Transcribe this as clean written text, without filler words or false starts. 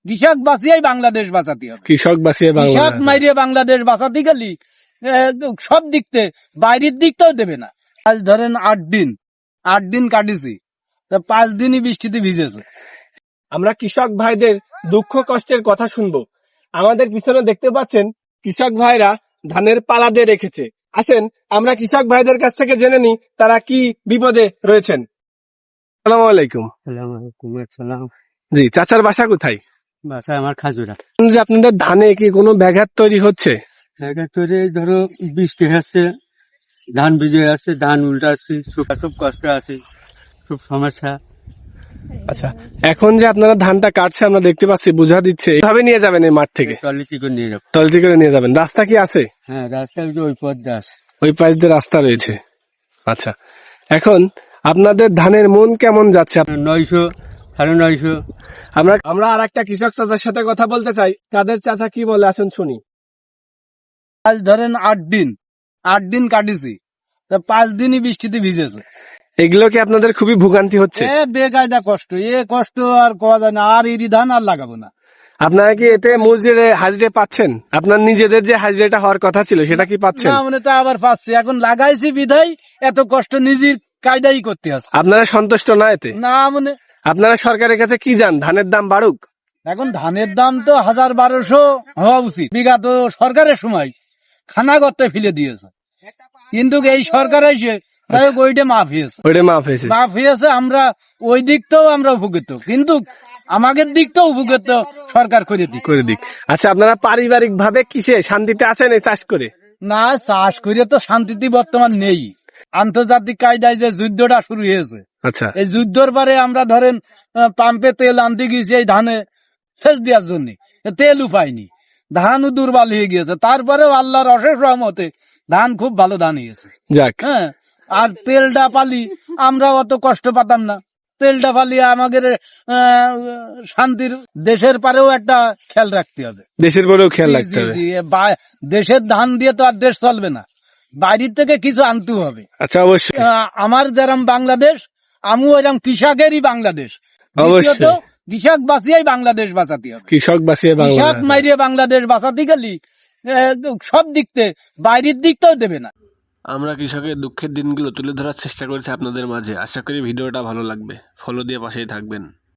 কৃষক বাঁচিয়ে বাংলাদেশ বাঁচাতে হবে। কৃষক বাঁচিয়ে কৃষক মাইরিয়ে বাংলাদেশ বাঁচাতে গেলি সব দিকতে বাইরের দিকটাও দেবে না। আজ ধরেন 8 দিন কাটিছি, তা 5 দিনই বৃষ্টিতে ভিজেছে। আমরা কৃষক ভাইদের দুঃখ কষ্টের কথা শুনবো। আমাদের পিছনে দেখতে পাচ্ছেন কৃষক ভাইরা ধানের পালা দিয়ে রেখেছে। আসেন আমরা কৃষক ভাইদের কাছ থেকে জেনে নিই তারা কি বিপদে রয়েছেন। আসসালামু আলাইকুম। জি, চাচার বাসা কোথায়? বাসা আমার খাজুরা। যে আপনাদের ধানে কি কোনো ব্যাঘাত তৈরি হচ্ছে? জায়গা তৈরি, ধরো বৃষ্টি হচ্ছে, ধান ভিজে যাচ্ছে, ধান উল্টাচ্ছি, খুব কষ্ট আছে, খুব সমস্যা। আচ্ছা, এখন যে আপনারা ধানটা কাটছে আমরা দেখতে পাচ্ছি, বোঝা দিচ্ছে, এইভাবে নিয়ে যাবেন এই মাঠ থেকে? টলিটি করে নিয়ে যাবো। টলতি করে নিয়ে যাবেন। রাস্তা কি আছে? হ্যাঁ, রাস্তা ওই পথ দাস, ওই পাশ দিয়ে রাস্তা রয়েছে। আচ্ছা, এখন আপনাদের ধানের মন কেমন যাচ্ছে? 900, 950। আমরা আর একটা কৃষক চাচার সাথে কথা বলতে চাই, তাদের চাচা কি বলে আসেন শুনি। আজ ধরেন 8 দিন কাটিছি, তা 5 দিনই বৃষ্টিতে ভিজেছে। এগুলো কি আপনাদের খুবই ভোগান্তি হচ্ছে? বেকায়দা কষ্ট, কষ্ট আর কোয়া যায় না। আর এরি ধান আর লাগাবো না। আপনারা কি এতে মজুরে হাজিরে পাচ্ছেন? আপনার নিজেদের যে হাজিরাটা হওয়ার কথা ছিল সেটা কি পাচ্ছেন? না, মানে তো আবার পাচ্ছি। এখন লাগাইছি বিধাই এত কষ্ট নিজের কায়দাই করতে আছে। আপনারা সন্তুষ্ট না এতে? না, মানে আপনারা সরকারের কাছে কি যান? ধানের দাম বাড়ুক। এখন ধানের দাম তো 1000-1200 হওয়া উচিত। বিগত সরকারের সময় খানা করতে ফেলে দিয়েছে, কিন্তু এই সরকার এসে তাই ওইটা মাফ হয়েছে। মাফ হয়েছে, আমরা ওই দিকটাও আমরা উপকৃত, কিন্তু আমাদের দিকটাও উপকৃত সরকার করে দিক। আচ্ছা, আপনারা পারিবারিক ভাবে কিসে শান্তিতে আছেন এই চাষ করে? না, চাষ করে তো শান্তিতে বর্তমান নেই। আন্তর্জাতিক কায়দায় যে যুদ্ধটা শুরু হয়েছে, আচ্ছা, এই যুদ্ধের পরে আমরা ধরেন পাম্পে তেল আনতে গেছি এই ধানে সেচ দেওয়ার জন্য, তেলও পাইনি, ধানও দুর্বল হয়ে গিয়েছে। তারপরেও আল্লাহর অশেষ রহমতে ধান খুব ভালো ধান হয়েছে। যাক। হ্যাঁ, আর তেলটা পালি আমরা অত কষ্ট পাতাম না। তেলটা পালি আমাদের শান্তির, দেশের পারেও একটা খেয়াল রাখতে হবে। দেশের পরেও খেয়াল রাখতে হবে। দেশের ধান দিয়ে তো আর দেশ চলবে না, বাইরের থেকে কিছু আনতে হবে। আচ্ছা, অবশ্যই। আমার যেরকম বাংলাদেশ, আমিও এরকম কৃষকেরই বাংলাদেশ। দ্বিতীয়ত কৃষক বাঁচিয়ে বাংলাদেশ বাঁচাতে হবে। কৃষক মাইরিয়ে বাংলাদেশ বাঁচাতে গেলি সব দিকতে বাইরের দিকটাও দেবে না। আমরা কৃষকের দুঃখের দিনগুলো তুলে ধরার চেষ্টা করেছি আপনাদের মাঝে। আশা করি ভিডিওটা ভালো লাগবে। ফলো দিয়ে পাশেই থাকবেন।